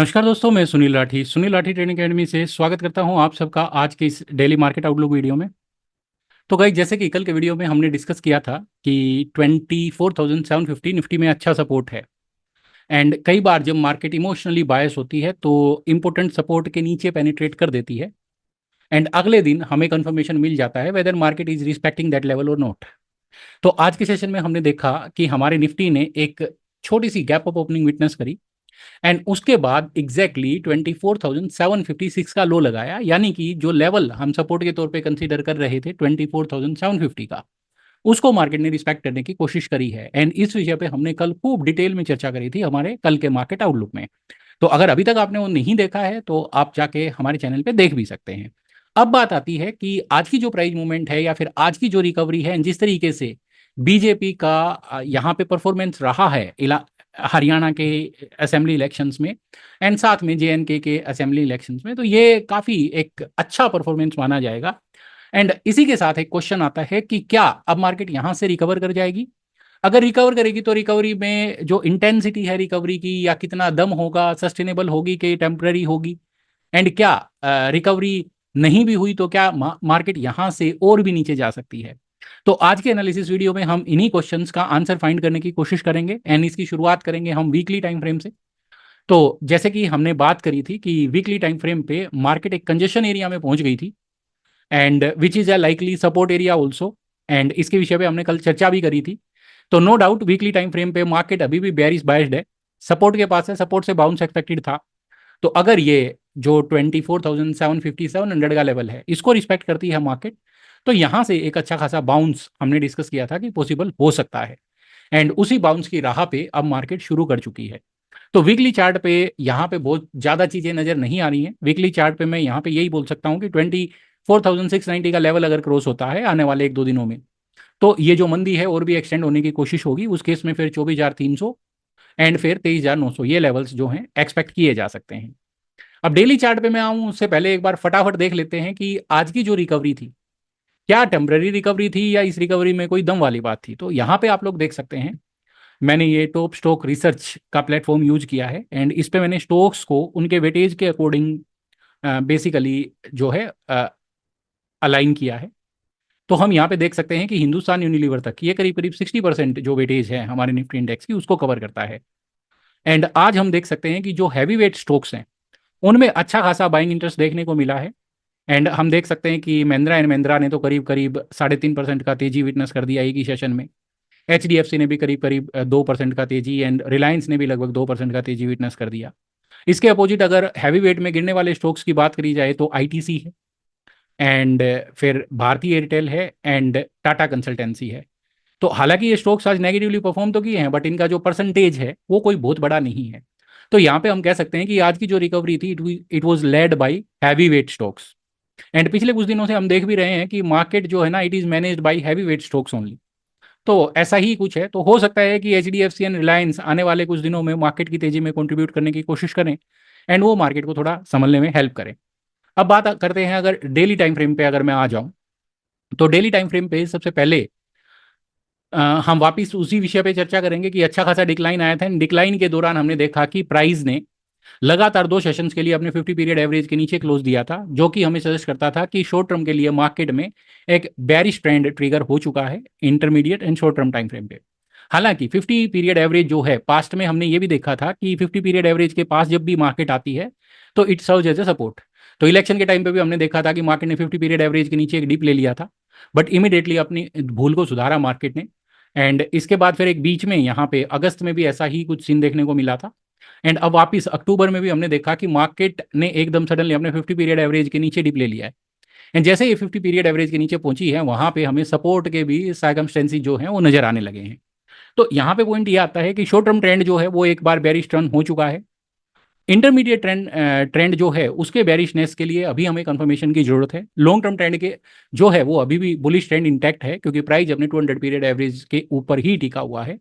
नमस्कार दोस्तों, मैं सुनील राठी ट्रेनिंग एकेडमी से स्वागत करता हूं आप सबका आज के इस डेली मार्केट आउटलुक वीडियो में। तो गाइस, जैसे कि कल के वीडियो में हमने डिस्कस किया था कि 24,750 निफ्टी में अच्छा सपोर्ट है। एंड कई बार जब मार्केट इमोशनली बायस होती है तो इंपॉर्टेंट सपोर्ट के नीचे पेनिट्रेट कर देती है। एंड अगले दिन हमें कंफर्मेशन मिल जाता है whether market is respecting that level और नॉट। तो आज के सेशन में हमने देखा कि हमारे निफ्टी ने एक छोटी सी गैप अप ओपनिंग विटनेस करी एंड उसके बाद एग्जैक्टली 24,756 का लो लगाया, यानी कि जो लेवल हम सपोर्ट के तौर पे कंसीडर कर रहे थे 24,750 का, उसको मार्केट ने रिस्पेक्ट करने की कोशिश करी है। एंड इस विषय पे हमने कल खूब डिटेल में चर्चा करी थी हमारे कल के मार्केट आउटलुक में। तो अगर अभी तक आपने वो नहीं देखा है तो आप जाके हमारे चैनल पे देख भी सकते हैं। अब बात आती है कि आज की जो प्राइस मूवमेंट है या फिर आज की जो रिकवरी है, जिस तरीके से बीजेपी का यहाँ पे परफॉर्मेंस रहा है हरियाणा के असेंबली इलेक्शंस में एंड साथ में जेएनके के असेंबली इलेक्शंस में, तो ये काफ़ी एक अच्छा परफॉर्मेंस माना जाएगा। एंड इसी के साथ एक क्वेश्चन आता है कि क्या अब मार्केट यहाँ से रिकवर कर जाएगी? अगर रिकवर करेगी तो रिकवरी में जो इंटेंसिटी है रिकवरी की या कितना दम होगा, सस्टेनेबल होगी कि टेम्पररी होगी? एंड क्या रिकवरी नहीं भी हुई तो क्या मार्केट यहाँ से और भी नीचे जा सकती है? तो आज के एनालिसिस वीडियो में हम इन्हीं क्वेश्चंस का आंसर फाइंड करने की कोशिश करेंगे एंड इसकी शुरुआत करेंगे हम वीकली टाइम फ्रेम से। तो जैसे कि हमने बात करी थी कि वीकली टाइम फ्रेम पे मार्केट एक कंजेशन एरिया में पहुंच गई थी and which is a likely support area also. And इसके विषय पे हमने कल चर्चा भी करी थी। तो no doubt weekly time frame पे मार्केट अभी भी बेयरिश बायस्ड है, सपोर्ट के पास है, सपोर्ट से बाउंस एक्सपेक्टेड था। तो अगर ये जो 24,750 का लेवल है इसको रिस्पेक्ट करती है मार्केट, तो यहाँ से एक अच्छा खासा बाउंस हमने डिस्कस किया था कि पॉसिबल हो सकता है। एंड उसी बाउंस की राह पे अब मार्केट शुरू कर चुकी है। तो वीकली चार्ट पे यहाँ पे बहुत ज़्यादा चीज़ें नज़र नहीं आ रही हैं। वीकली चार्ट पे मैं यहाँ पे यही बोल सकता हूँ कि 24,690 का लेवल अगर क्रॉस होता है आने वाले एक दो दिनों में, तो ये जो मंदी है और भी एक्सटेंड होने की कोशिश होगी। उस केस में फिर 24,300 एंड फिर 23,900 ये लेवल्स जो हैं एक्सपेक्ट किए जा सकते हैं। अब डेली चार्ट पे मैं आऊँ उससे पहले एक बार फटाफट देख लेते हैं कि आज की जो रिकवरी थी क्या टेम्पररी रिकवरी थी या इस रिकवरी में कोई दम वाली बात थी। तो यहाँ पे आप लोग देख सकते हैं, मैंने ये टॉप स्टॉक रिसर्च का प्लेटफॉर्म यूज किया है एंड इस पे मैंने स्टॉक्स को उनके वेटेज के अकॉर्डिंग बेसिकली जो है अलाइन किया है। तो हम यहाँ पे देख सकते हैं कि हिंदुस्तान यूनिलीवर तक ये करीब करीब 60% जो वेटेज है हमारे निफ्टी इंडेक्स की उसको कवर करता है। एंड आज हम देख सकते हैं कि जो हैवी वेट स्टॉक्स हैं उनमें अच्छा खासा बाइंग इंटरेस्ट देखने को मिला है। एंड हम देख सकते हैं कि महिंद्रा एंड महिंद्रा ने तो करीब करीब 3.5% का तेजी विटनेस कर दिया एक ही सेशन में। एचडीएफसी ने भी करीब करीब 2% का तेजी एंड रिलायंस ने भी लगभग 2% का तेजी विटनेस कर दिया। इसके अपोजिट अगर हैवी वेट में गिरने वाले स्टॉक्स की बात करी जाए तो आईटीसी है एंड फिर भारतीय एयरटेल है एंड टाटा कंसल्टेंसी है। तो हालांकि ये स्टॉक्स आज नेगेटिवली परफॉर्म तो किए हैं बट इनका जो परसेंटेज है वो कोई बहुत बड़ा नहीं है। तो यहाँ पे हम कह सकते हैं कि आज की जो रिकवरी थी it was led by heavy weight stocks. And पिछले कुछ दिनों से हम देख भी रहे हैं कि मार्केट जो है ना it is managed by heavy weight stocks only. तो ऐसा ही कुछ है। तो हो सकता है कि एचडीएफसी एंड रिलायंस आने वाले कुछ दिनों में मार्केट की तेजी में कंट्रीब्यूट करने की कोशिश करें एंड वो मार्केट को थोड़ा संभलने में हेल्प करें। अब बात करते हैं, अगर डेली टाइम फ्रेम पे अगर मैं आ जाऊं तो डेली टाइम फ्रेम पे सबसे पहले हम वापिस उसी विषय पे चर्चा करेंगे कि अच्छा खासा डिक्लाइन आया था। डिक्लाइन के दौरान हमने देखा कि प्राइस ने लगातार 2 सेशंस के लिए अपने 50 पीरियड एवरेज के नीचे क्लोज दिया था, जो कि हमें सजेस्ट करता था कि शॉर्ट टर्म के लिए मार्केट में एक बेरिश ट्रेंड ट्रिगर हो चुका है intermediate and short term time frame पे। हालांकि 50 पीरियड एवरेज जो है पास्ट में हमने ये भी देखा था कि 50 पीरियड एवरेज के पास जब भी मार्केट आती है तो it serves as a support. तो इलेक्शन के टाइम पे भी हमने देखा था कि मार्केट ने 50 पीरियड एवरेज के नीचे एक डिप ले लिया था बट इमीडिएटली अपनी भूल को सुधारा मार्केट ने। एंड इसके बाद फिर एक बीच में यहाँ पे अगस्त में भी ऐसा ही कुछ सीन देखने को मिला था। एंड अब वापिस अक्टूबर में भी हमने देखा कि मार्केट ने एकदम सडनली अपने 50 पीरियड एवरेज के नीचे डिप ले लिया है। एंड जैसे ये 50 पीरियड एवरेज के नीचे पहुंची है वहां पे हमें सपोर्ट के भी सर्कमस्टेंसी जो है वो नजर आने लगे हैं। तो यहाँ पे पॉइंट ये आता है कि शॉर्ट टर्म ट्रेंड जो है वो एक बार बेरिश टर्न हो चुका है। इंटरमीडिएट ट्रेंड जो है उसके बेरिशनेस के लिए अभी हमें कंफर्मेशन की जरूरत है। लॉन्ग टर्म ट्रेंड के जो है वो अभी भी बुलिश ट्रेंड इंटैक्ट है क्योंकि प्राइस अपने 200 पीरियड एवरेज के ऊपर ही टिका हुआ है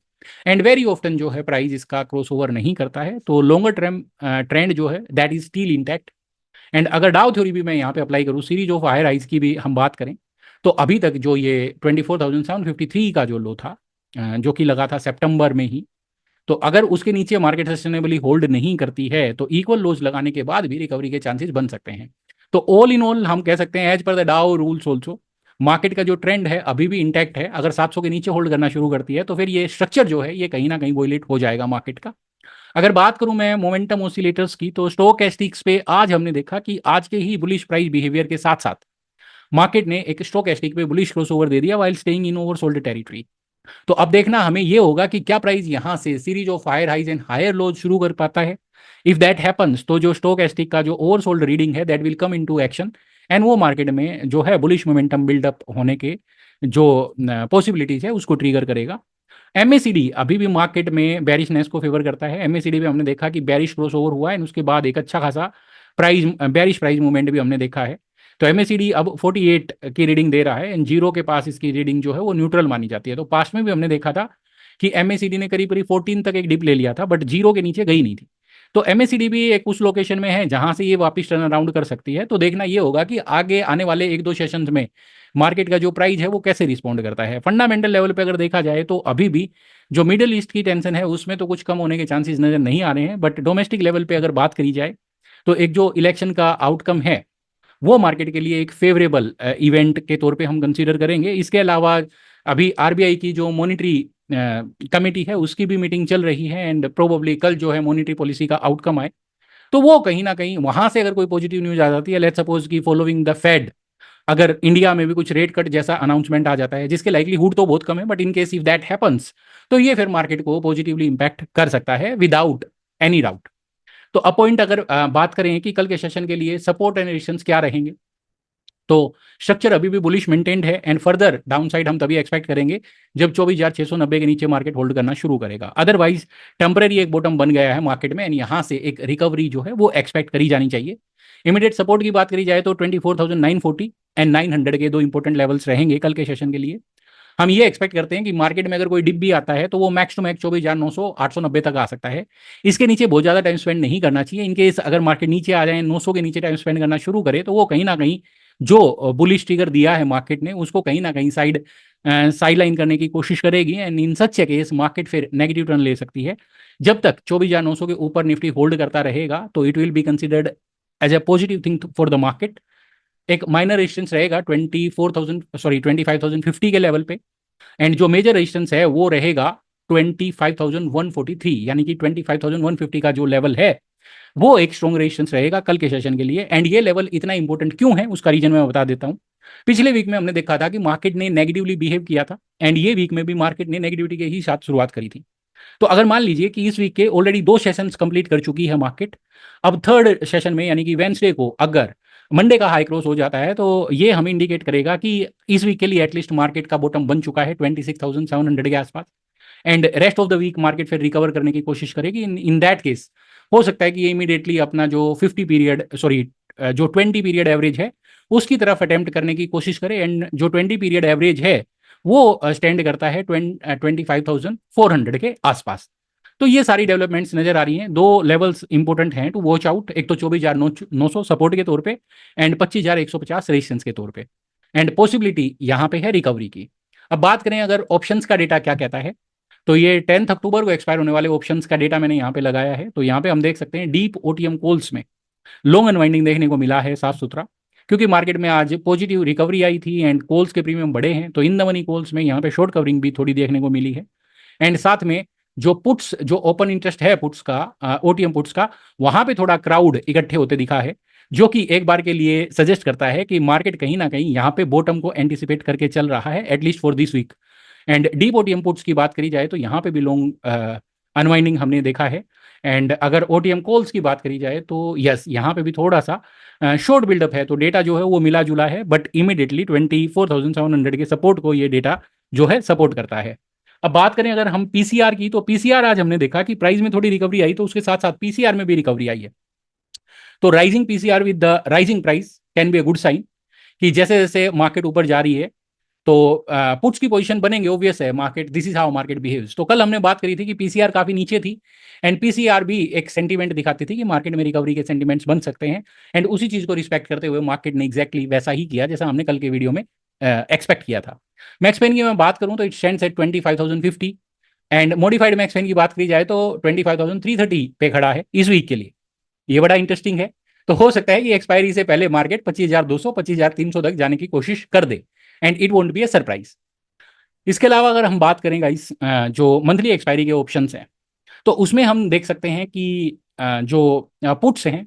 एंड वेरी ऑफ्टन जो है प्राइस इसका क्रॉस ओवर नहीं करता है। तो लॉन्गर टर्म ट्रेंड जो है that is still intact. And अगर डाउ थ्योरी भी मैं यहाँ पे अप्लाई करूँ, सीरीज ऑफ हायर हाइज की भी हम बात करें, तो अभी तक जो ये 24,753 का जो लो था जो कि लगा था सितंबर में ही, तो अगर उसके नीचे मार्केट सस्टेनेबली होल्ड नहीं करती है तो इक्वल लोज लगाने के बाद भी रिकवरी के चांसेस बन सकते हैं। तो ऑल इन ऑल हम कह सकते हैं एज पर द डाउ रूल्स ऑल्सो मार्केट का जो ट्रेंड है अभी भी इंटैक्ट है। अगर 700 के नीचे होल्ड करना शुरू करती है तो फिर ये स्ट्रक्चर जो है ये कहीं ना कहीं वोलेट हो जाएगा मार्केट का। अगर बात करूं मैं मोमेंटम ऑसिलेटर्स की तो स्टोकेस्टिक्स पे आज हमने देखा कि आज के ही बुलिश प्राइस बिहेवियर के साथ साथ मार्केट ने एक स्टोकेस्टिक पे बुलिश क्रॉसओवर दे दिया while staying in oversold territory. तो अब देखना हमें ये होगा कि क्या प्राइस यहां से series of higher highs and higher lows शुरू कर पाता है। इफ दैट हैपन्स तो जो स्टोकेस्टिक का जो ओवरसोल्ड रीडिंग है that will come into action and वो मार्केट में जो है बुलिश मोमेंटम बिल्डअप होने के जो पॉसिबिलिटीज है उसको ट्रिगर करेगा। एमएसीडी अभी भी मार्केट में बेरिशनेस को फेवर करता है। एमएसीडी में हमने देखा कि बेरिश क्रॉस ओवर हुआ है एंड उसके बाद एक अच्छा खासा प्राइस बेरिश प्राइस मूवमेंट भी हमने देखा है। तो एमएसीडी अब 48 की रीडिंग दे रहा है एंड जीरो के पास इसकी रीडिंग जो है वो न्यूट्रल मानी जाती है। तो पास्ट में भी हमने देखा था कि एमएसीडी ने करीब करीब 14 तक एक डिप ले लिया था बट जीरो के नीचे गई नहीं थी। तो एमएसीडी भी एक उस लोकेशन में है जहां से ये वापस टर्न अराउंड कर सकती है। तो देखना ये होगा कि आगे आने वाले एक दो सेशंस में मार्केट का जो प्राइस है वो कैसे रिस्पॉन्ड करता है। फंडामेंटल लेवल पे अगर देखा जाए तो अभी भी जो मिडल ईस्ट की टेंशन है उसमें तो कुछ कम होने के चांसेस नजर नहीं आ रहे हैं। बट डोमेस्टिक लेवल पे अगर बात करी जाए तो एक जो इलेक्शन का आउटकम है वो मार्केट के लिए एक फेवरेबल इवेंट के तौर पे हम कंसीडर करेंगे। इसके अलावा अभी आरबीआई की जो मॉनिटरी कमेटी है उसकी भी मीटिंग चल रही है एंड प्रोबेबली कल जो है मॉनिटरी पॉलिसी का आउटकम आए तो वो कहीं ना कहीं वहां से अगर कोई पॉजिटिव न्यूज आ जाती है लेट्स सपोज की फॉलोइंग द फेड अगर इंडिया में भी कुछ रेट कट जैसा अनाउंसमेंट आ जाता है जिसके लाइकलीहुड तो बहुत कम है but in case if that happens तो ये फिर मार्केट को पॉजिटिवली इंपैक्ट कर सकता है विदाउट एनी डाउट। तो अपॉइंट अगर बात करें कि कल के सेशन के लिए सपोर्ट एंड रेजिस्टेंस क्या रहेंगे तो स्ट्रक्चर अभी भी बुलिश मेंटेन्ड है एंड फर्दर डाउनसाइड हम तभी एक्सपेक्ट करेंगे जब 24,690 के नीचे मार्केट होल्ड करना शुरू करेगा। अदरवाइज टेम्पररी एक बॉटम बन गया है मार्केट में एंड यहां से एक रिकवरी जो है वो एक्सपेक्ट करी जानी चाहिए। इमीडिएट सपोर्ट की बात करी जाए तो 24,940 एंड 900 के दो इंपॉर्टेंट लेवल्स रहेंगे कल के सेशन के लिए। हम ये एक्सपेक्ट करते हैं कि मार्केट में अगर कोई डिप भी आता है तो वो मैक्स टू मैक्स 24,900 890 तक आ सकता है। इसके नीचे बहुत ज़्यादा टाइम स्पेंड नहीं करना चाहिए। इनकेस अगर मार्केट नीचे आ जाए 900 के नीचे टाइम स्पेंड करना शुरू करे तो वो कहीं ना कहीं जो बुलिश ट्रिगर दिया है मार्केट ने उसको कहीं ना कहीं साइड लाइन करने की कोशिश करेगी and in such A case market फिर नेगेटिव टर्न ले सकती है। जब तक 24,900 के ऊपर निफ्टी होल्ड करता रहेगा तो it will be considered as a positive thing for the market. एक माइनर रेजिस्टेंस रहेगा 25,050 के लेवल पे एंड जो मेजर रेजिस्टेंस है वो रहेगा 25,143 यानी कि 25,150 का जो लेवल है वो एक स्ट्रॉन्ग रेजिस्टेंस रहेगा कल के सेशन के लिए। एंड ये लेवल इतना इंपॉर्टेंट क्यों है उसका रीजन मैं बता देता हूं। पिछले वीक में हमने देखा था कि मार्केट ने नेगेटिवली बिहेव किया था एंड ये वीक में भी मार्केट ने नेगेटिविटी के ही साथ शुरुआत करी थी। तो अगर मान लीजिए कि इस वीक के ऑलरेडी दो सेशंस कंप्लीट कर चुकी है मार्केट, अब थर्ड सेशन में यानी कि वेंसडे को अगर मंडे का हाई क्रॉस हो जाता है तो ये हमें इंडिकेट करेगा कि इस वीक के लिए एटलीस्ट मार्केट का बॉटम बन चुका है 26,700 के आसपास and rest of the week market फिर रिकवर करने की कोशिश करेगी। इन दैट केस हो सकता है कि ये इमीडिएटली अपना जो 50 पीरियड सॉरी जो 20 पीरियड एवरेज है उसकी तरफ अटेम्प्ट करने की कोशिश करे एंड जो 20 पीरियड एवरेज है वो स्टैंड करता है 25,400 के आसपास। तो ये सारी डेवलपमेंट्स नजर आ रही हैं। दो लेवल्स इंपॉर्टेंट हैं टू वॉच आउट, एक तो 24,900 सपोर्ट के तौर पे एंड 25,150 रेजिस्टेंस के तौर पे एंड पॉसिबिलिटी यहाँ पे है रिकवरी की। अब बात करें अगर ऑप्शंस का डेटा क्या कहता है तो ये 10 अक्टूबर को एक्सपायर होने वाले ऑप्शंस का डेटा मैंने यहाँ पे लगाया है। तो यहाँ पे हम देख सकते हैं डीप ओटीएम कॉल्स में लॉन्ग अनवाइंडिंग देखने को मिला है साफ सुथरा, क्योंकि मार्केट में आज पॉजिटिव रिकवरी आई थी एंड कॉल्स के प्रीमियम बढ़े हैं। तो इन द मनी कॉल्स में यहाँ पे शॉर्ट कवरिंग भी थोड़ी देखने को मिली है एंड साथ में जो पुट्स जो ओपन इंटरेस्ट है पुट्स का ओटीएम पुट्स का वहां पे थोड़ा क्राउड इकट्ठे होते दिखा है जो कि एक बार के लिए सजेस्ट करता है कि मार्केट कहीं ना कहीं यहाँ पे बॉटम को एंटिसिपेट करके चल रहा है at least for this week. And deep OTM puts की बात करी जाए तो यहाँ पे भी लॉन्ग अनवाइंडिंग हमने देखा है एंड अगर ओटीएम कॉल्स की बात करी जाए तो यस यहाँ पे भी थोड़ा सा शॉर्ट बिल्डअप है। तो डेटा जो है वो मिला जुला है बट इमीडिएटली 24,700 के सपोर्ट को ये डेटा जो है सपोर्ट करता है। अब बात करें अगर हम पीसीआर की तो पीसीआर आज हमने देखा कि प्राइस में थोड़ी रिकवरी आई तो उसके साथ साथ पीसीआर में भी रिकवरी आई है। तो rising PCR with the rising price can be a good sign कि जैसे जैसे मार्केट ऊपर जा रही है तो पुट्स की पोजीशन बनेंगे। ऑब्वियस है market this is how market behaves. तो कल हमने बात करी थी कि पीसीआर काफी नीचे थी एंड पीसीआर भी एक सेंटीमेंट दिखाती थी कि मार्केट में रिकवरी के सेंटीमेंट्स बन सकते हैं एंड उसी चीज को रिस्पेक्ट करते हुए मार्केट ने एग्जैक्टली वैसा ही किया जैसा हमने कल के वीडियो में एक्सपेक्ट किया था। मैक्स पेन की मैं बात करूं तो it stands at 25,050 and modified max pain की बात करी जाए तो 25,330 पे खड़ा है इस वीक के लिए। ये बड़ा इंटरेस्टिंग है। तो हो सकता है कि एक्सपायरी से पहले मार्केट 25,200 25,300 तक जाने की कोशिश कर दे, and it won't be a surprise. इसके अलावा अगर हम बात करें गाइस, जो मंथली एक्सपायरी के ऑप्शंस हैं, तो उसमें हम देख सकते हैं कि जो पुट्स हैं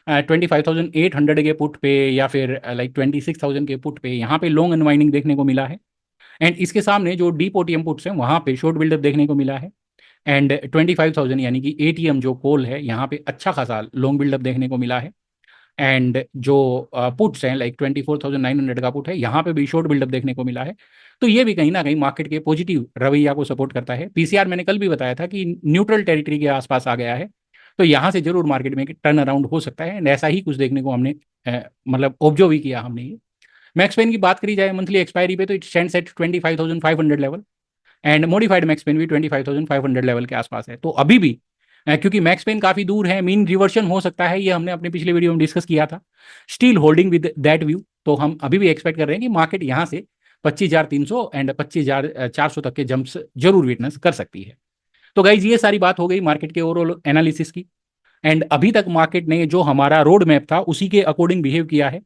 25,800 के पुट पे या फिर लाइक 26,000 के पुट पे, यहाँ पे लॉन्ग अनवाइंडिंग देखने को मिला है। एंड इसके सामने जो डीप ओटीएम पुट्स हैं वहाँ पे शॉर्ट बिल्डअप देखने को मिला है। एंड 25,000 यानी कि एटीएम जो कॉल है यहाँ पे अच्छा खासा लॉन्ग बिल्डअप देखने को मिला है। एंड जो पुट्स हैं लाइक 24,900 का पुट है, यहाँ पे भी शॉर्ट बिल्डअप देखने को मिला है। तो ये भी कहीं ना कहीं मार्केट के पॉजिटिव रवैया को सपोर्ट करता है। पीसीआर मैंने कल भी बताया था कि न्यूट्रल टेरिटरी के आसपास आ गया है, तो यहाँ से जरूर मार्केट में टर्न अराउंड हो सकता है। एंड ऐसा ही कुछ देखने को हमने मतलब ऑब्जर्व भी किया हमने ये। मैक्स पेन की बात करी जाए मंथली एक्सपायरी पे, तो it stands at 25,500 level, and modified max pain भी 25,500 लेवल के आसपास है। तो अभी भी क्योंकि मैक्स पेन काफी दूर है, मीन रिवर्शन हो सकता है, ये हमने अपने पिछले वीडियो में डिस्कस किया था। Still holding with that view, तो हम अभी भी एक्सपेक्ट कर रहे हैं कि मार्केट यहाँ से 25,300 एंड 25,400 तक के जंप्स जरूर विटनेस कर सकती है। तो गाइज ये सारी बात हो गई मार्केट के ओवरऑल एनालिसिस की। एंड अभी तक मार्केट ने जो हमारा रोड मैप था उसी के अकॉर्डिंग बिहेव किया है।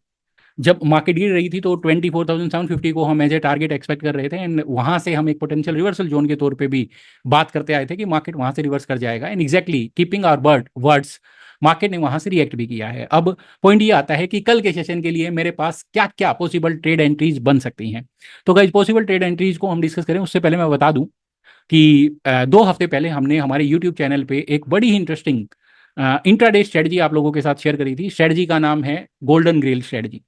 जब मार्केट गिर रही थी तो 24,750 को हम एज ए टारगेट एक्सपेक्ट कर रहे थे, एंड वहां से हम एक पोटेंशियल रिवर्सल जोन के तौर पे भी बात करते आए थे कि मार्केट वहां से रिवर्स कर जाएगा। And exactly keeping our words, market ने वहां से रिएक्ट भी किया है। अब पॉइंट ये आता है कि कल के सेशन के लिए मेरे पास क्या क्या पॉसिबल ट्रेड एंट्रीज बन सकती हैं। तो गाइस पॉसिबल ट्रेड एंट्रीज को हम डिस्कस करें उससे पहले मैं बता दूं कि 2 हफ्ते पहले हमने हमारे यूट्यूब चैनल पे एक बड़ी ही इंटरेस्टिंग इंट्राडे स्ट्रेटजी आप लोगों के साथ शेयर करी थी। स्ट्रेटजी का नाम है गोल्डन ग्रेल स्ट्रेटजी,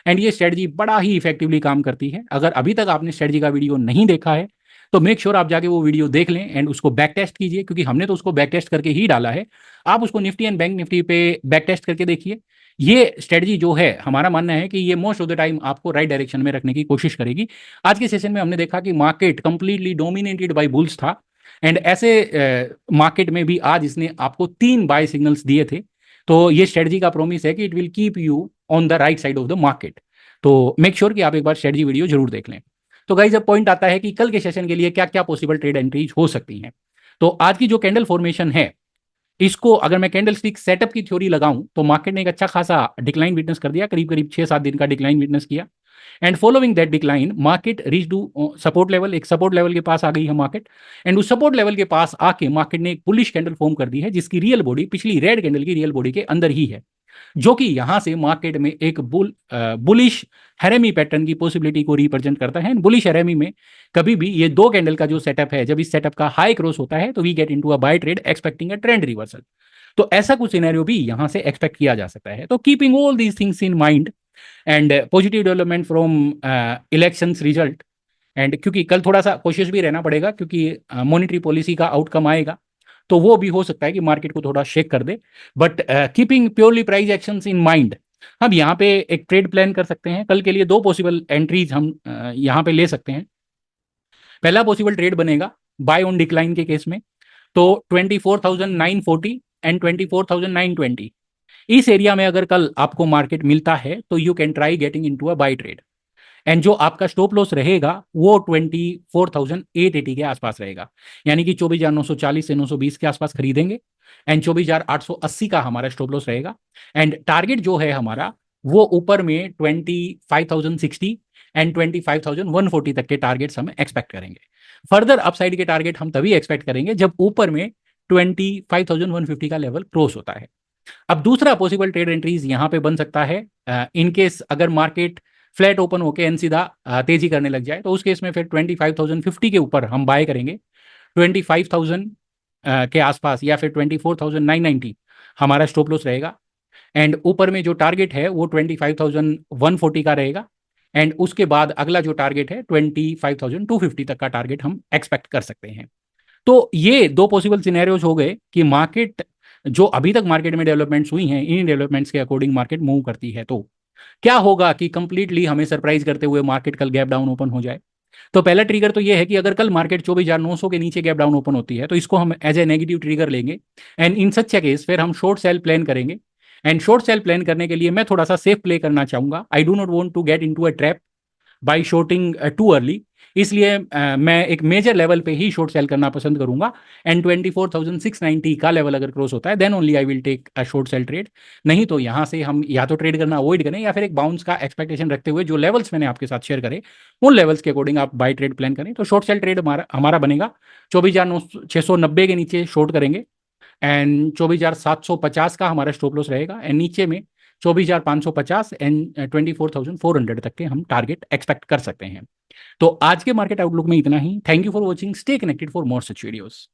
एंड ये स्ट्रेटजी बड़ा ही इफेक्टिवली काम करती है। अगर अभी तक आपने स्ट्रेटजी का वीडियो नहीं देखा है तो मेक श्योर आप जाके वो वीडियो देख लें एंड उसको बैक टेस्ट कीजिए, क्योंकि हमने तो उसको बैक टेस्ट करके ही डाला है। आप उसको निफ्टी एंड बैंक निफ्टी पे बैक टेस्ट करके देखिए। ये स्ट्रेटजी जो है, हमारा मानना है कि ये मोस्ट ऑफ द टाइम आपको राइट डायरेक्शन में रखने की कोशिश करेगी। आज के सेशन में हमने देखा कि market completely dominated by bulls था, एंड ऐसे मार्केट में भी आज इसने आपको 3 बाय सिग्नल्स दिए थे। तो ये स्ट्रेटजी का प्रॉमिस है कि it will keep you on the right side of the market. तो मेक श्योर कि आप एक बार स्ट्रेटजी वीडियो जरूर देख लें। तो गाइस जब पॉइंट आता है कि कल के सेशन के लिए क्या क्या पॉसिबल ट्रेड एंट्रीज हो सकती हैं, तो आज की जो कैंडल फॉर्मेशन है, इसको अगर मैं कैंडल स्टिक सेटअप की थ्योरी लगाऊं तो मार्केट ने एक अच्छा खासा डिक्लाइन विटनेस कर दिया, करीब करीब 6-7 दिन का डिक्लाइन विटनेस किया। And following that decline market reach to support level, एक सपोर्ट लेवल के पास आ गई है मार्केट। एंड उस सपोर्ट लेवल के पास आके मार्केट ने एक बुलिश कैंडल फॉर्म कर दी है, जिसकी रियल बॉडी पिछली रेड कैंडल की रियल बॉडी के अंदर ही है, जो कि यहां से मार्केट में एक बुलिश हेरेमी पैटर्न की पॉसिबिलिटी को रिप्रेजेंट करता है। बुलिश हेरेमी में कभी भी ये 2 कैंडल का जो सेटअप है, जब इस सेटअप का हाई क्रॉस होता है तो we get into a buy trade expecting a trend reversal. तो ऐसा कुछ सिनेरियो भी यहां से एक्सपेक्ट किया जा सकता है। तो keeping all these things in mind and positive development from elections result, and क्योंकि कल थोड़ा सा कोशिश भी रहना पड़ेगा क्योंकि मॉनिटरी पॉलिसी का आउटकम आएगा, तो वो भी हो सकता है कि मार्केट को थोड़ा शेक कर दे। But keeping purely price actions in mind, हम यहाँ पे एक ट्रेड प्लान कर सकते हैं। कल के लिए 2 पॉसिबल एंट्रीज हम यहाँ पे ले सकते हैं। पहला पॉसिबल ट्रेड बनेगा बाय ऑन डिक्लाइन के केस में, तो 24,940 एंड 24,920 इस एरिया में अगर कल आपको मार्केट मिलता है तो you can try getting into a buy trade. And जो आपका स्टॉप लॉस रहेगा वो 24,880 के आसपास रहेगा, यानी कि 24,940 से 920 के आसपास खरीदेंगे। एंड 24,880 का हमारा स्टॉप लॉस रहेगा। एंड टारगेट जो है हमारा वो ऊपर में 25,060 एंड 25,140 तक के टारगेट्स हम एक्सपेक्ट करेंगे। फर्दर अपसाइड के टारगेट हम तभी एक्सपेक्ट करेंगे जब ऊपर में 25,150 का लेवल क्रॉस होता है। अब दूसरा पॉसिबल ट्रेड एंट्रीज यहाँ पे बन सकता है इनकेस अगर मार्केट फ्लैट ओपन होके एन सीधा तेजी करने लग जाए, तो उस केस में फिर 25,050 के ऊपर हम बाय करेंगे। 25,000 के आसपास या फिर 24,990 हमारा स्टॉप लॉस रहेगा। एंड ऊपर में जो टारगेट है वो 25,140 का रहेगा। एंड उसके बाद अगला जो टारगेट है 25,250 तक का टारगेट हम एक्सपेक्ट कर सकते हैं। तो ये 2 पॉसिबल सिनेरियोज हो गए कि मार्केट जो अभी तक मार्केट में डेवलपमेंट्स हुई हैं, इन डेवलपमेंट्स के अकॉर्डिंग मार्केट मूव करती है। तो क्या होगा कि कंप्लीटली हमें सरप्राइज करते हुए मार्केट कल गैप डाउन ओपन हो जाए। तो पहला ट्रिगर तो ये है कि अगर कल मार्केट 24,900 के नीचे गैप डाउन ओपन होती है तो इसको हम एज ए नेगेटिव ट्रिगर लेंगे। And in such A case फिर हम शॉर्ट सेल प्लान करेंगे। एंड शॉर्ट सेल प्लान करने के लिए मैं थोड़ा सा सेफ प्ले करना चाहूंगा। I do not want to get into a trap by shorting too early, इसलिए मैं एक मेजर लेवल पे ही शॉर्ट सेल करना पसंद करूंगा। एंड 24,690 का लेवल अगर क्रॉस होता है then only I will take a short sell trade. नहीं तो यहाँ से हम या तो ट्रेड करना अवॉइड करें या फिर एक बाउंस का एक्सपेक्टेशन रखते हुए जो लेवल्स मैंने आपके साथ शेयर करे उन लेवल्स के अकॉर्डिंग आप बाय ट्रेड प्लान करें। तो शॉर्ट सेल ट्रेड हमारा बनेगा 24,690 के नीचे शॉर्ट करेंगे एंड 24,750 का हमारा स्टॉप लॉस रहेगा एंड नीचे में 24,550 एंड 24,400 तक के हम टारगेट एक्सपेक्ट कर सकते हैं। तो आज के मार्केट आउटलुक में इतना ही। Thank you for watching, stay connected for more such videos.